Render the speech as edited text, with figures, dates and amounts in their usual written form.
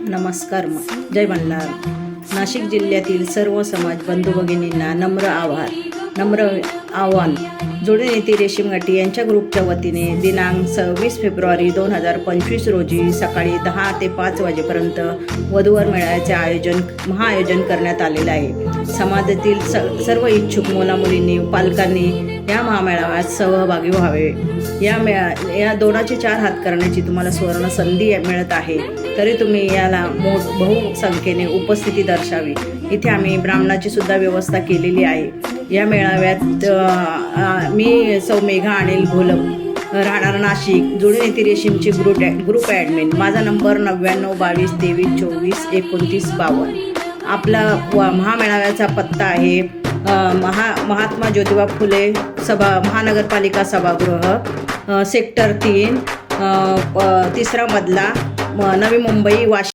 नमस्कार. जय मल्हार. नाशिक जिल्ह्यातील सर्व समाज बंधू भगिनींना नम्र आव्हान. जोडे नेते रेशीम गाठी यांच्या ग्रुपच्या वतीने दिनांक 26 फेब्रुवारी 2025 रोजी सकाळी 10 ते 5 वाजेपर्यंत वधूवर मेळाव्याचे महाआयोजन करण्यात आलेलं आहे. समाजातील सर्व इच्छुक मुलामुलींनी पालकांनी या महामेळाव्यात सहभागी व्हावे. या दोनाचे 4 हात करण्याची तुम्हाला सुवर्ण संधी मिळत आहे, तरी तुम्ही याला बहुसंख्येने उपस्थिती दर्शावी. इथे आम्ही ब्राह्मणाची सुद्धा व्यवस्था केलेली आहे. या मेळाव्यात मी सौ मेघा अनिल घोलप, राहणार नाशिक, जोडे नेते रेशीमची ग्रुप ॲडमिन. माझा नंबर 99 22 23 24 29 52. आपला महामेळाव्याचा पत्ता आहे महात्मा ज्योतिबा फुले महानगरपालिका सभागृह, सेक्टर 3, 3रा मजला, नवी मुंबई, वाशिम.